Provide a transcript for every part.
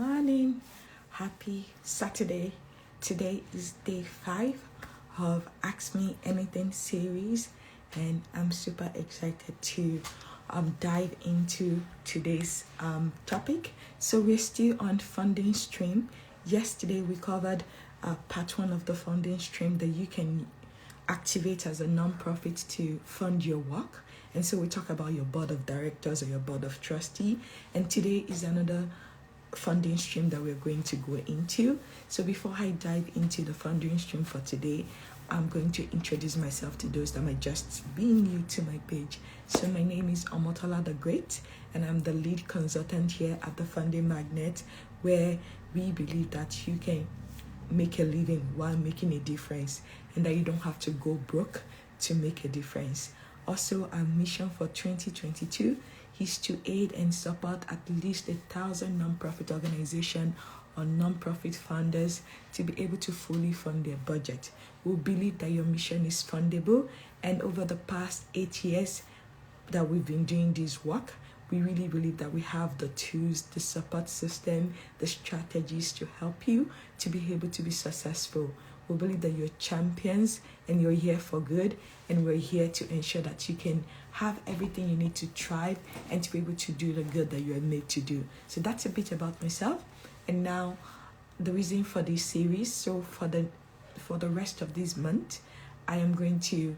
morning. Happy Saturday. Today is day 5 of Ask Me Anything series, and I'm super excited to dive into today's topic. So we're still on funding stream. Yesterday we covered part 1 of the funding stream that you can activate as a non-profit to fund your work. And so we talk about your board of directors or your board of trustee. And today is another funding stream that we're going to go into. So before I dive into the funding stream for today, I'm going to introduce myself to those that might just be new to my page. So my name is Omotola the Great, and I'm the lead consultant here at the Funding Magnet, where we believe that you can make a living while making a difference, and that you don't have to go broke to make a difference. Also, our mission for 2022 is to aid and support at least 1,000 non-profit organizations or non-profit funders to be able to fully fund their budget. We believe that your mission is fundable, and over the past 8 years that we've been doing this work, we really believe that we have the tools, the support system, the strategies to help you to be able to be successful. We believe that you're champions and you're here for good, and we're here to ensure that you can have everything you need to thrive and to be able to do the good that you are made to do. So that's a bit about myself. And now the reason for this series. So for the rest of this month, I am going to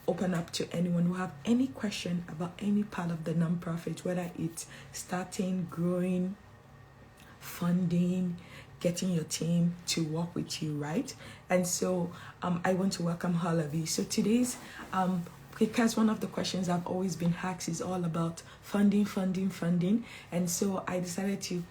open up to anyone who have any question about any part of the nonprofit, whether it's starting, growing, funding, getting your team to work with you, right? And so I want to welcome all of you. So today's because one of the questions I've always been asked is all about funding. And so I decided to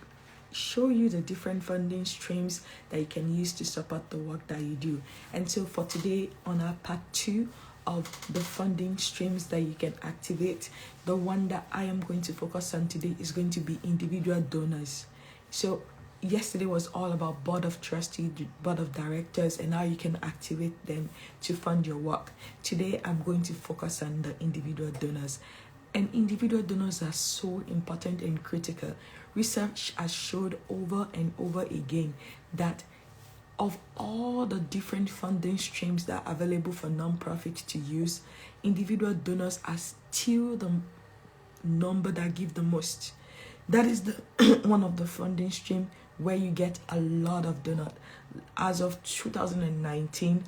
show you the different funding streams that you can use to support the work that you do. And so for today, on our part 2 of the funding streams that you can activate, the one that I am going to focus on today is going to be individual donors. So yesterday was all about board of trustees, board of directors, and how you can activate them to fund your work. Today, I'm going to focus on the individual donors. And individual donors are so important and critical. Research has showed over and over again that of all the different funding streams that are available for nonprofits to use, individual donors are still the number that give the most. That is the one of the funding stream where you get a lot of donors. As of 2019,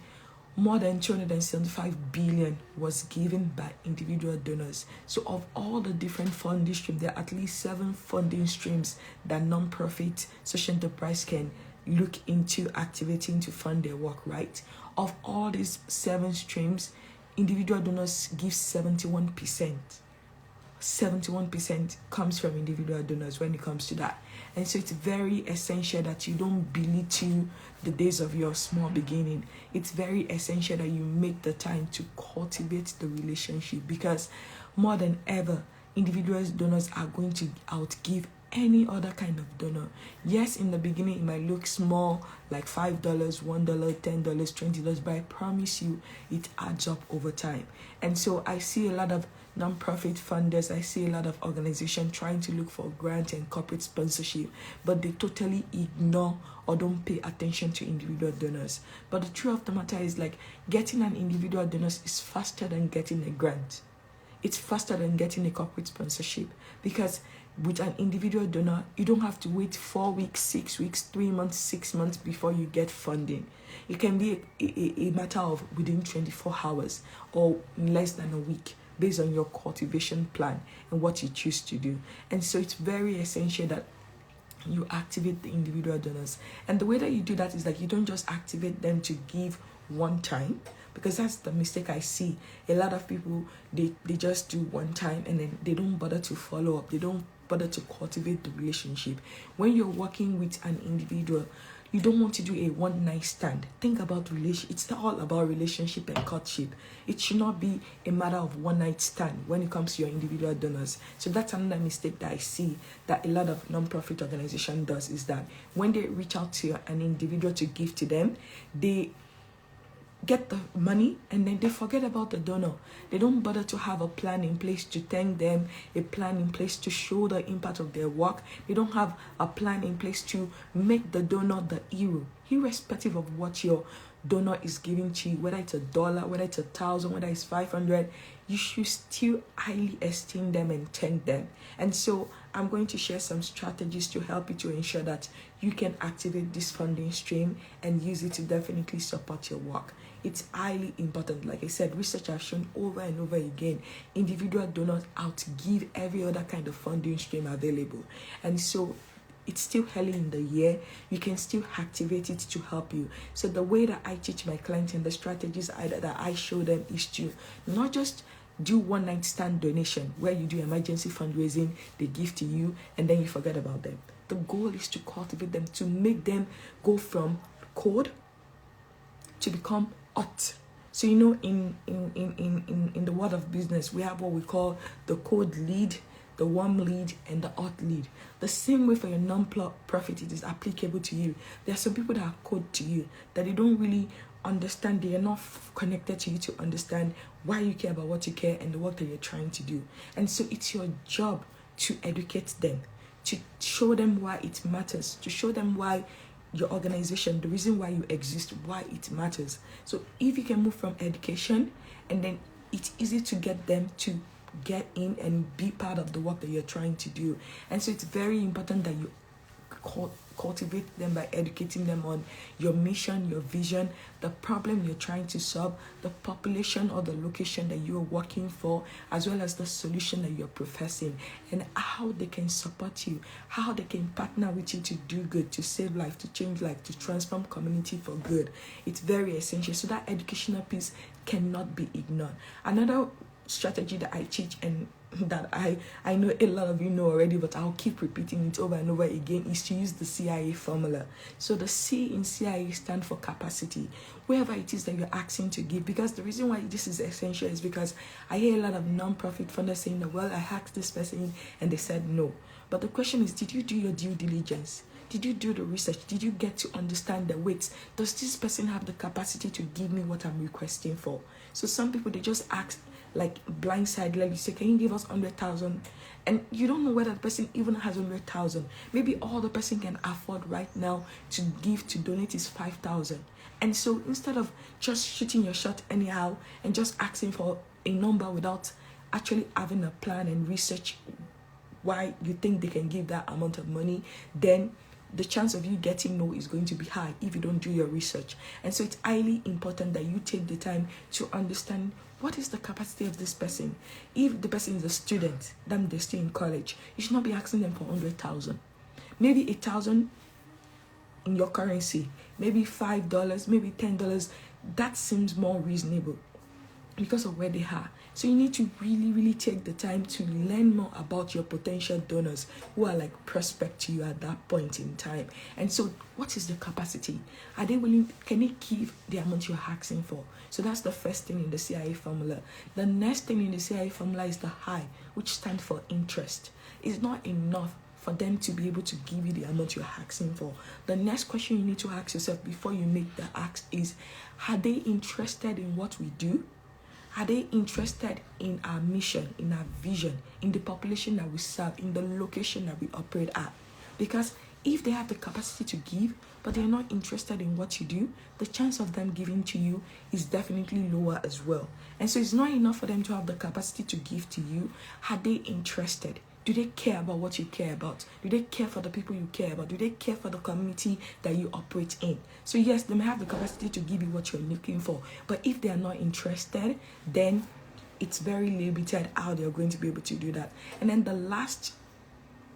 more than 275 billion was given by individual donors. So of all the different funding streams, there are at least 7 funding streams that non-profit social enterprise can look into activating to fund their work, right? Of all these 7 streams, individual donors give 71%. 71% comes from individual donors when it comes to that. And so it's very essential that you don't belittle the days of your small beginning. It's very essential that you make the time to cultivate the relationship, because more than ever, individual donors are going to outgive any other kind of donor. Yes, in the beginning it might look small, like $5, $1, $10, $20, but I promise you it adds up over time. And so I see a lot of non-profit funders, I see a lot of organizations trying to look for grant and corporate sponsorship, but they totally ignore or don't pay attention to individual donors. But the truth of the matter is, like, getting an individual donor is faster than getting a grant. It's faster than getting a corporate sponsorship, because with an individual donor, you don't have to wait 4 weeks, 6 weeks, 3 months, 6 months before you get funding. It can be a matter of within 24 hours or less than a week, based on your cultivation plan and what you choose to do. And so it's very essential that you activate the individual donors. And the way that you do that is that you don't just activate them to give one time, because that's the mistake I see. A lot of people, they just do one time and then they don't bother to follow up. They don't bother to cultivate the relationship. When you're working with an individual, you don't want to do a one-night stand. Think about relationship. It's all about relationship and courtship. It should not be a matter of one-night stand when it comes to your individual donors. So that's another mistake that I see that a lot of non-profit organization does, is that when they reach out to an individual to give to them, they get the money and then they forget about the donor. They don't bother to have a plan in place to thank them, a plan in place to show the impact of their work. They don't have a plan in place to make the donor the hero, irrespective of what your donor is giving to you, whether it's $1, whether it's 1,000, whether it's 500. You should still highly esteem them and thank them. And so I'm going to share some strategies to help you to ensure that you can activate this funding stream and use it to definitely support your work. It's highly important. Like I said, research has shown over and over again, individual donors outgive every other kind of funding stream available. And so it's still early in the year, you can still activate it to help you. So the way that I teach my clients and the strategies that I show them is to not just do one night stand donation where you do emergency fundraising, they give to you and then you forget about them. The goal is to cultivate them, to make them go from code to become art. So you know, in the world of business, we have what we call the code lead, the warm lead, and the hot lead. The same way for your non-profit, it is applicable to you. There are some people that are code to you that they don't really understand. They are not connected to you to understand why you care about what you care and the work that you're trying to do. And so it's your job to educate them, to show them why it matters, to show them why your organization, the reason why you exist, why it matters. So if you can move from education, and then it's easy to get them to get in and be part of the work that you're trying to do. And so it's very important that you cultivate them by educating them on your mission, your vision, the problem you're trying to solve, the population or the location that you're working for, as well as the solution that you're professing, and how they can support you, how they can partner with you to do good, to save life, to change life, to transform community for good. It's very essential. So that educational piece cannot be ignored. Another strategy that I teach and that I know a lot of you know already, but I'll keep repeating it over and over again, is to use the CIA formula. So the C in CIA stands for capacity, wherever it is that you're asking to give. Because the reason why this is essential is because I hear a lot of non-profit funders saying that, well, I asked this person and they said no. But the question is, did you do your due diligence? Did you do the research? Did you get to understand the weights? Does this person have the capacity to give me what I'm requesting for? So some people, they just ask like blindsidedly, you say, can you give us 100,000? And you don't know whether the person even has 100,000. Maybe all the person can afford right now to give, to donate is 5,000. And so instead of just shooting your shot anyhow and just asking for a number without actually having a plan and research why you think they can give that amount of money, then the chance of you getting no is going to be high if you don't do your research. And so it's highly important that you take the time to understand what is the capacity of this person. If the person is a student, then they're still in college, you should not be asking them for 100,000. Maybe 1,000 in your currency, maybe $5, maybe $10. That seems more reasonable because of where they are. So you need to really take the time to learn more about your potential donors who are like prospect to you at that point in time. And so what is the capacity? Are they willing? Can they give the amount you're asking for? So that's the first thing in the CIA formula. The next thing in the CIA formula is the I, which stands for interest. It's not enough for them to be able to give you the amount you're asking for. The next question you need to ask yourself before you make the ask is, are they interested in what we do? Are they interested in our mission, in our vision, in the population that we serve, in the location that we operate at? Because if they have the capacity to give, but they're not interested in what you do, the chance of them giving to you is definitely lower as well. And so it's not enough for them to have the capacity to give to you. Are they interested? Do they care about what you care about? Do they care for the people you care about? Do they care for the community that you operate in? So yes, they may have the capacity to give you what you're looking for, but if they are not interested, then it's very limited how they're going to be able to do that. And then the last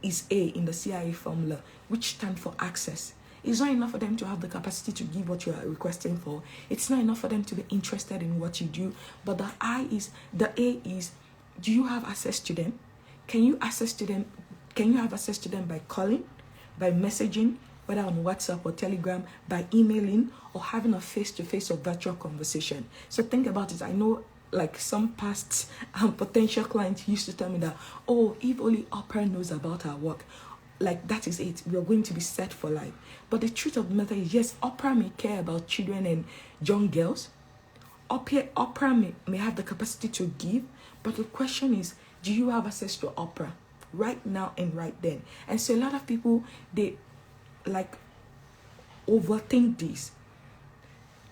is A in the CIA formula, which stands for access. It's not enough for them to have the capacity to give what you are requesting for. It's not enough for them to be interested in what you do, but the A is, do you have access to them? Can you access to them? Can you have access to them by calling, by messaging, whether on WhatsApp or Telegram, by emailing, or having a face-to-face or virtual conversation? So think about it. I know like some past potential clients used to tell me that, oh, if only 𝘚𝙧𝙧 knows about our work, like that is it, we are going to be set for life. But the truth of the matter is, yes, 𝘚𝙧𝙧 may care about children and young girls, Oprah may have the capacity to give, but the question is, do you have access to Oprah right now and right then? And so a lot of people, they like overthink this.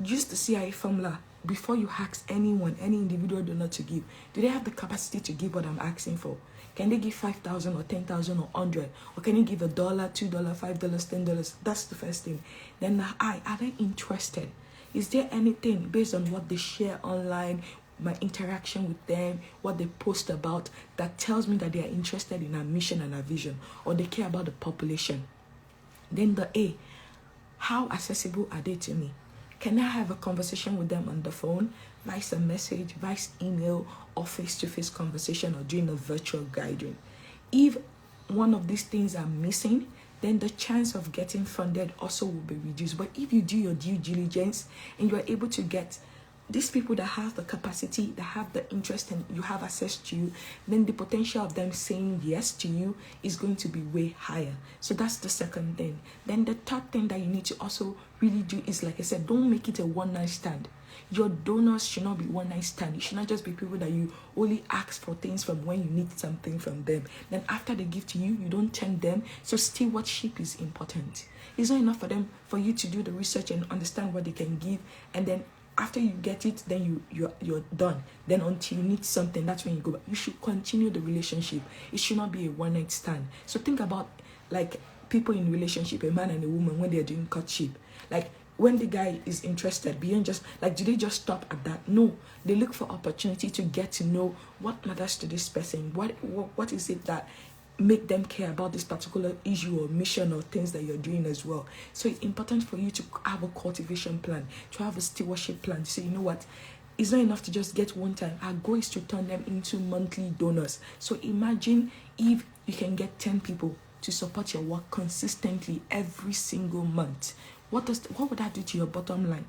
Use the 𝘾𝙧𝗖𝗍 formula before you ask anyone, any individual donor to give. Do they have the capacity to give what I'm asking for? Can they give 5,000 or 10,000 or 100? Or can they give $1, $2, $5, $10? That's the first thing. Then are they interested? Is there anything based on what they share online, my interaction with them, what they post about, that tells me that they are interested in our mission and our vision, or they care about the population? Then the A, how accessible are they to me? Can I have a conversation with them on the phone, via a message, via email, or face-to-face conversation, or doing a virtual gathering? If one of these things are missing, then the chance of getting funded also will be reduced. But if you do your due diligence and you are able to get these people that have the capacity, that have the interest, and you have access to you, then the potential of them saying yes to you is going to be way higher. So that's the second thing. Then the third thing that you need to also really do is, like I said, don't make it a one-night stand. Your donors should not be one-night stand. It should not just be people that you only ask for things from when you need something from them. Then after they give to you, you don't turn them. So stewardship is important. It's not enough for them, for you to do the research and understand what they can give, and then after you get it, then you're done. Then until you need something, that's when you go back. You should continue the relationship. It should not be a one-night stand. So think about like people in relationship, a man and a woman, when they're doing courtship. Like when the guy is interested, beyond just like, do they just stop at that? No, they look for opportunity to get to know what matters to this person. What is it that make them care about this particular issue or mission or things that you're doing as well. So it's important for you to have a cultivation plan, to have a stewardship plan, to say, you know what, it's not enough to just get one time. Our goal is to turn them into monthly donors. So imagine if you can get 10 people to support your work consistently every single month. What would that do to your bottom line?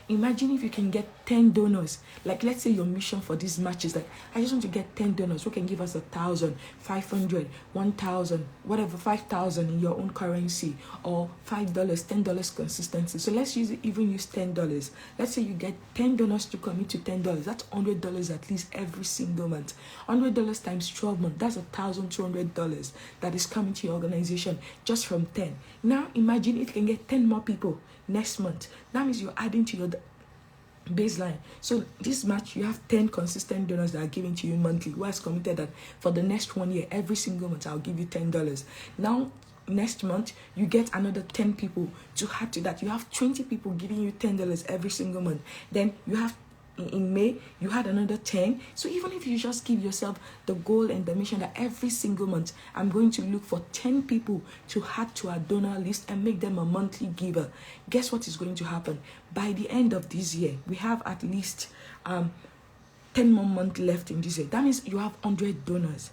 Imagine if you can get 10 donors. Like, let's say your mission for this match is like, I just want to get 10 donors who can give us 1,000, 500, 1,000, whatever, 5,000 in your own currency, or $5, $10 consistency. So let's even use $10. Let's say you get 10 donors to commit to $10. That's $100 at least every single month. $100 times 12 months, that's $1,200 that is coming to your organization just from 10. Now imagine if you can get 10 more people next month. That means you're adding to your baseline. So this match, you have 10 consistent donors that are giving to you monthly, who has committed that for the next 1 year, every single month I'll give you $10. Now next month you get another 10 people to add to that. You have 20 people giving you $10 every single month. Then you have in May, you had another 10. So even if you just give yourself the goal and the mission that every single month I'm going to look for 10 people to add to our donor list and make them a monthly giver, guess what is going to happen? By the end of this year, we have at least 10 more months left in this year. That means you have 100 donors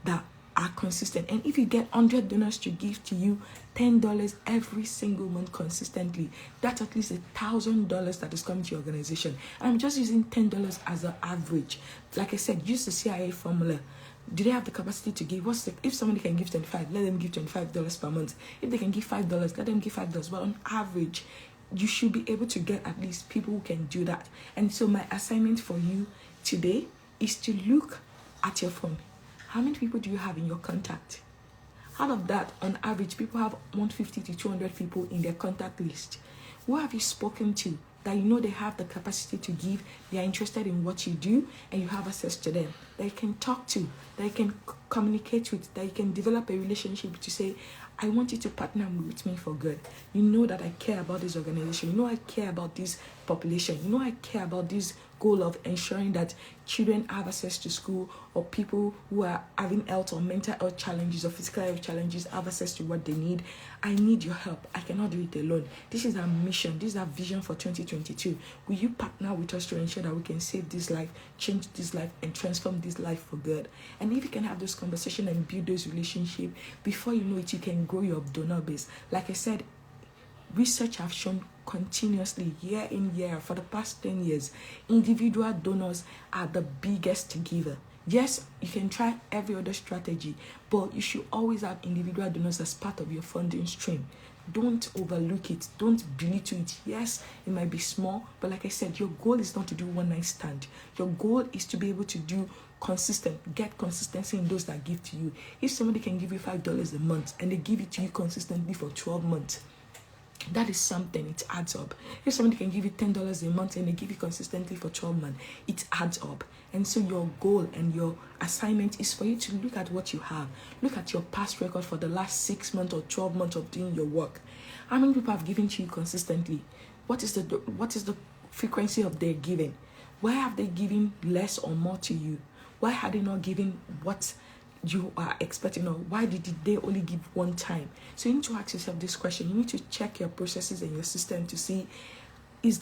that are consistent. And if you get 100 donors to give to you $10 every single month consistently, that's at least $1,000 that is coming to your organization. And I'm just using $10 as an average. Like I said, use the 𝘾𝙧𝗖𝗍 formula. Do they have the capacity to give? If somebody can give 25, let them give $25 per month. If they can give $5, let them give $5. But on average, you should be able to get at least people who can do that. And so my assignment for you today is to look at your phone. How many people do you have in your contact? Out of that, on average, people have 150 to 200 people in their contact list. Who have you spoken to that you know they have the capacity to give, they are interested in what you do, and you have access to them, that you can talk to, that you can communicate with, that you can develop a relationship to say, I want you to partner with me for good. You know that I care about this organization. You know I care about this population. You know I care about this goal of ensuring that children have access to school, or people who are having health or mental health challenges or physical health challenges have access to what they need. I need your help. I cannot do it alone. This is our mission. This is our vision for 2022. Will you partner with us to ensure that we can save this life, change this life, and transform this life for good? And if you can have those conversations and build those relationships, before you know it, you can grow your donor base. Like I said, research have shown continuously, year in, year out, for the past 10 years, individual donors are the biggest giver. Yes, you can try every other strategy, but you should always have individual donors as part of your funding stream. don't overlook it. Don't belittle it. Yes, it might be small, but like I said, your goal is not to do one night stand. Your goal is to be able to do get consistency in those that give to you. If somebody can give you $5 a month and they give it to you consistently for 12 months, that is something. It adds up. If somebody can give you $10 a month and they give you consistently for 12 months, it adds up. And so your goal and your assignment is for you to look at what you have. Look at your past record for the last 6 months or 12 months of doing your work. How many people have given to you consistently? What is the frequency of their giving? Why have they given less or more to you? Why are they not giving what you are expecting, or why did they only give one time? So you need to ask yourself this question. You need to check your processes and your system to see,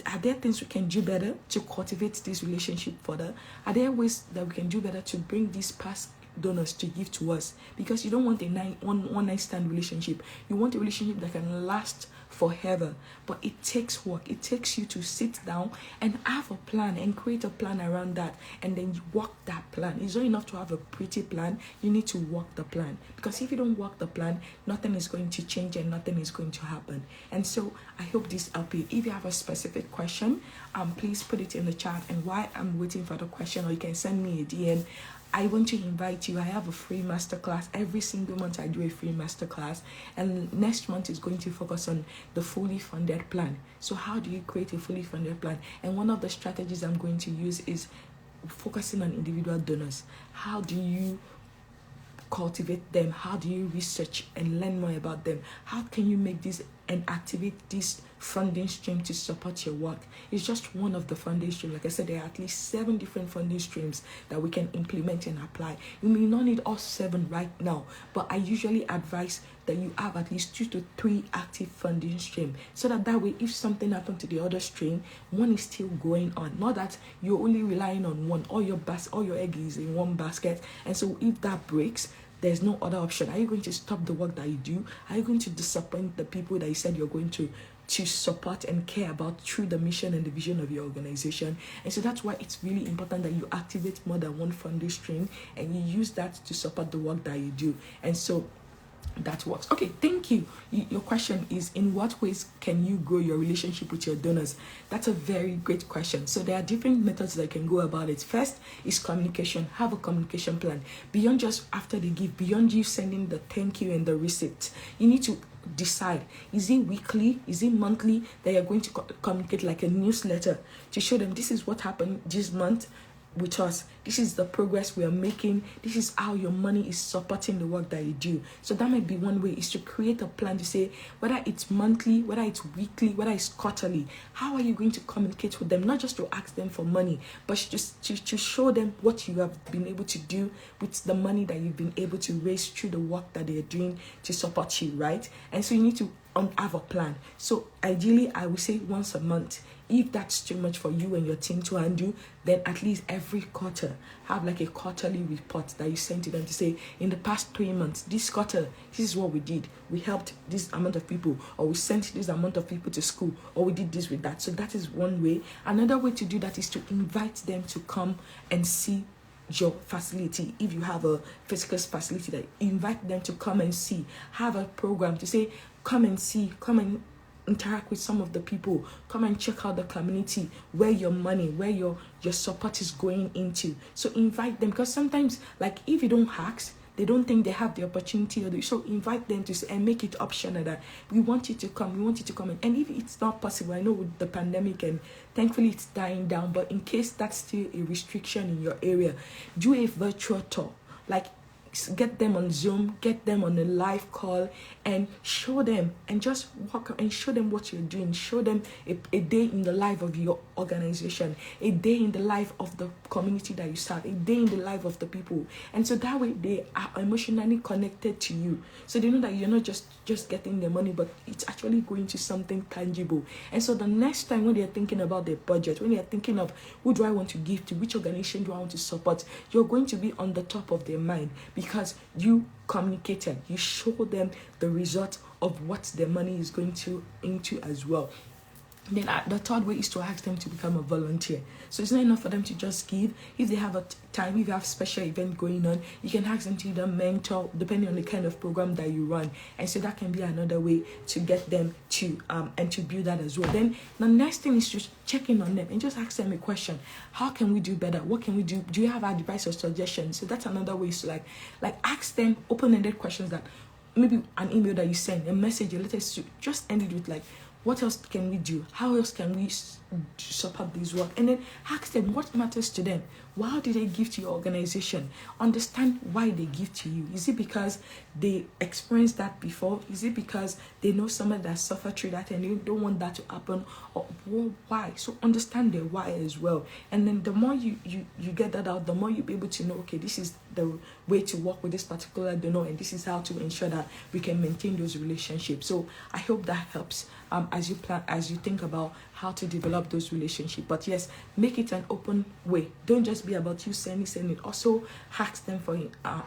are there things we can do better to cultivate this relationship further? Are there ways that we can do better to bring these past donors to give to us? Because you don't want a one night stand relationship. You want a relationship that can last forever. But it takes work. It takes you to sit down and have a plan and create a plan around that, and then you work that plan. It's not enough to have a pretty plan. You need to work the plan, because if you don't work the plan, nothing is going to change and nothing is going to happen. And so I hope this helped you. If you have a specific question, please put it in the chat, and while I'm waiting for the question, or you can send me a DM, I want to invite you. I have a free masterclass. Every single month I do a free masterclass, and next month is going to focus on the fully funded plan. So how do you create a fully funded plan? And one of the strategies I'm going to use is focusing on individual donors. How do you cultivate them? How do you research and learn more about them? How can you make this and activate this funding stream to support your work? It's just one of the funding streams. Like I said, there are at least 7 different funding streams that we can implement and apply. You may not need all 7 right now, but I usually advise that you have at least 2 to 3 active funding streams, so that way, if something happened to the other stream, one is still going on. Not that you're only relying on one. All your egg is in one basket, and so if that breaks, there's no other option. Are you going to stop the work that you do? Are you going to disappoint the people that you said you're going to support and care about through the mission and the vision of your organization? And so that's why it's really important that you activate more than one funding stream and you use that to support the work that you do. And so that works. Okay, thank you. Your question is, in what ways can you grow your relationship with your donors? That's a very great question. So there are different methods that can go about it. First is communication. Have a communication plan. Beyond just after they give, beyond you sending the thank you and the receipt, you need to decide, is it weekly, is it monthly, that you're going to communicate like a newsletter to show them this is what happened this month with us, this is the progress we are making, this is how your money is supporting the work that you do. So that might be one way, is to create a plan to say, whether it's monthly, whether it's weekly, whether it's quarterly, how are you going to communicate with them? Not just to ask them for money, but just to show them what you have been able to do with the money that you've been able to raise through the work that they're doing to support you, right? And so you need to have a plan. So ideally, I would say once a month. If that's too much for you and your team to handle, then at least every quarter, have like a quarterly report that you send to them to say, in the past 3 months, this quarter, this is what we did. We helped this amount of people, or we sent this amount of people to school, or we did this with that. So that is one way. Another way to do that is to invite them to come and see your facility. If you have a physical facility, that invite them to come and see. Have a program to say, come and see, come and interact with some of the people, come and check out the community where your money, where your support is going into. So invite them, because sometimes, like, if you don't ask, they don't think they have the opportunity. So invite them to say, and make it optional, that we want you to come, we want you to come in. And if it's not possible, I know with the pandemic, and thankfully it's dying down, but in case that's still a restriction in your area, do a virtual tour. Like, get them on Zoom, get them on a live call, and show them, and just walk and show them what you're doing. Show them a day in the life of your organization, a day in the life of the community that you serve, a day in the life of the people. And so that way they are emotionally connected to you. So they know that you're not just getting their money, but it's actually going to something tangible. And so the next time when they're thinking about their budget, when they're thinking of who do I want to give to, which organization do I want to support, you're going to be on the top of their mind, because you communicated, you show them the result of what their money is going to into as well. Then the third way is to ask them to become a volunteer. So it's not enough for them to just give. If they have a time, if you have special event going on, you can ask them to either mentor, depending on the kind of program that you run. And so that can be another way to get them to and to build that as well. Then the next thing is just check in on them and just ask them a question. How can we do better? What can we do? Do you have advice or suggestions? So that's another way to like ask them open-ended questions, that maybe an email that you send, a message, a letter, to just end it with like, what else can we do? How else can we support this work? And then ask them what matters to them. Why do they give to your organization? Understand why they give to you. Is it because they experienced that before? Is it because they know somebody that suffered through that and they don't want that to happen? Or why? So understand their why as well. And then the more you get that out, the more you'll be able to know, okay, this is the way to work with this particular donor, and this is how to ensure that we can maintain those relationships. So I hope that helps as you think about how to develop those relationships. But yes, make it an open way. Don't just be about you sending. Also ask them for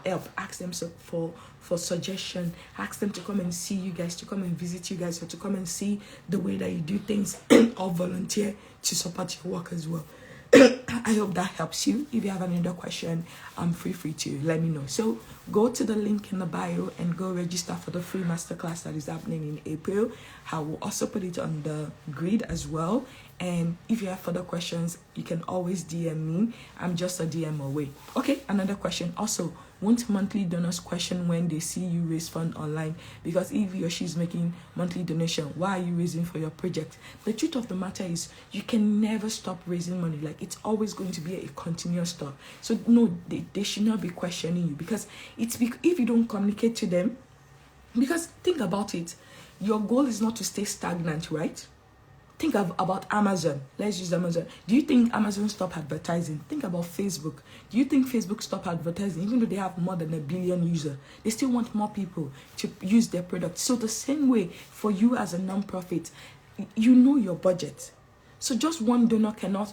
help. Ask them for suggestion. Ask them to come and see you guys, to come and visit you guys, or to come and see the way that you do things, or volunteer to support your work as well. I hope that helps you. If you have another question, feel free to let me know. So go to the link in the bio and go register for the free masterclass that is happening in April. I will also put it on the grid as well. And if you have further questions, you can always DM me. I'm just a DM away. Okay, another question. Also, won't monthly donors question when they see you raise fund online? Because if he or she is making monthly donation, why are you raising for your project? The truth of the matter is, you can never stop raising money. Like, it's always going to be a continuous stuff. So no, they should not be questioning you, because if you don't communicate to them, because think about it, your goal is not to stay stagnant, right? Think about Amazon. Let's use Amazon. Do you think Amazon stopped advertising? Think about Facebook. Do you think Facebook stopped advertising? Even though they have more than 1 billion users, they still want more people to use their product. So the same way for you as a non-profit, you know your budget. So just one donor cannot,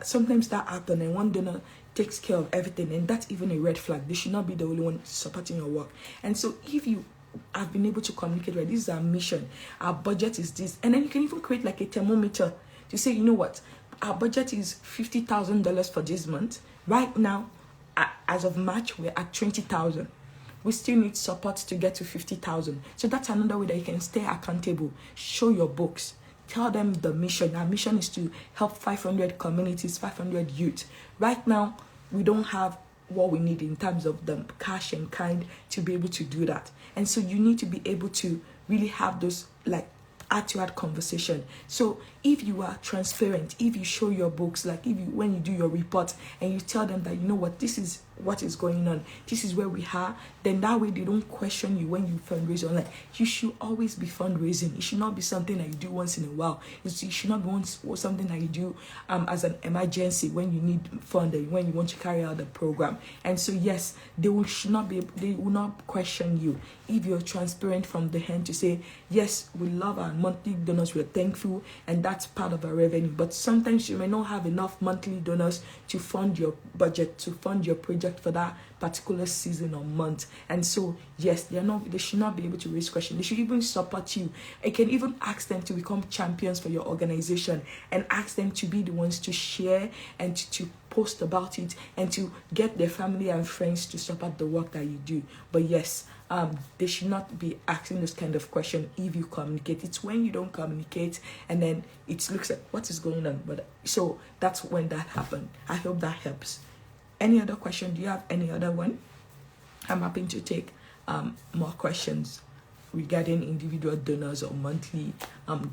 sometimes that happens, and one donor takes care of everything, and that's even a red flag. They should not be the only one supporting your work. And so if you have been able to communicate, right, this is our mission, our budget is this, and then you can even create like a thermometer to say, you know what, our budget is $50,000 for this month. Right now, as of March, we're at 20,000. We still need support to get to 50,000. So that's another way that you can stay accountable. Show your books. Tell them the mission. Our mission is to help 500 communities, 500 youth. Right now, we don't have what we need in terms of the cash and kind to be able to do that. And so you need to be able to really have those like heart-to-heart conversation. So if you are transparent, if you show your books, like when you do your report and you tell them that, you know what, this is what is going on, this is where we are, then that way they don't question you when you fundraise online. You should always be fundraising. It should not be something that you do once in a while. It should not be something that you do as an emergency when you need funding, when you want to carry out the program. And so yes, they will not question you if you're transparent from the hand to say, yes, we love our monthly donors, we're thankful, and that's part of our revenue. But sometimes you may not have enough monthly donors to fund your budget, to fund your project for that particular season or month. And so yes, they should not be able to raise questions. They should even support you. I can even ask them to become champions for your organization, and ask them to be the ones to share and to post about it, and to get their family and friends to support the work that you do. But yes, they should not be asking this kind of question if you communicate. It's when you don't communicate and then it looks like what is going on. But so that's when that happened. I hope that helps. Any other question? Do you have any other one? I'm happy to take more questions regarding individual donors or monthly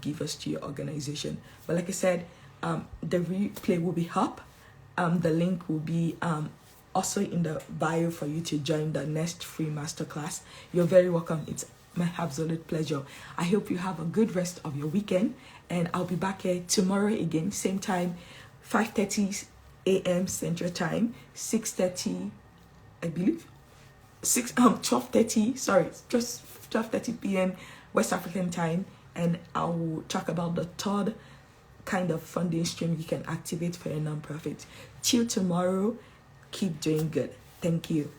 givers to your organization. But like I said, the replay will be up. The link will be also in the bio for you to join the next free masterclass. You're very welcome. It's my absolute pleasure. I hope you have a good rest of your weekend, and I'll be back here tomorrow again, same time, 5:30 a.m. Central Time, 6:30, I believe, 12:30. Sorry, just 12:30 p.m. West African time, and I will talk about the third kind of funding stream you can activate for a nonprofit. Till tomorrow, keep doing good. Thank you.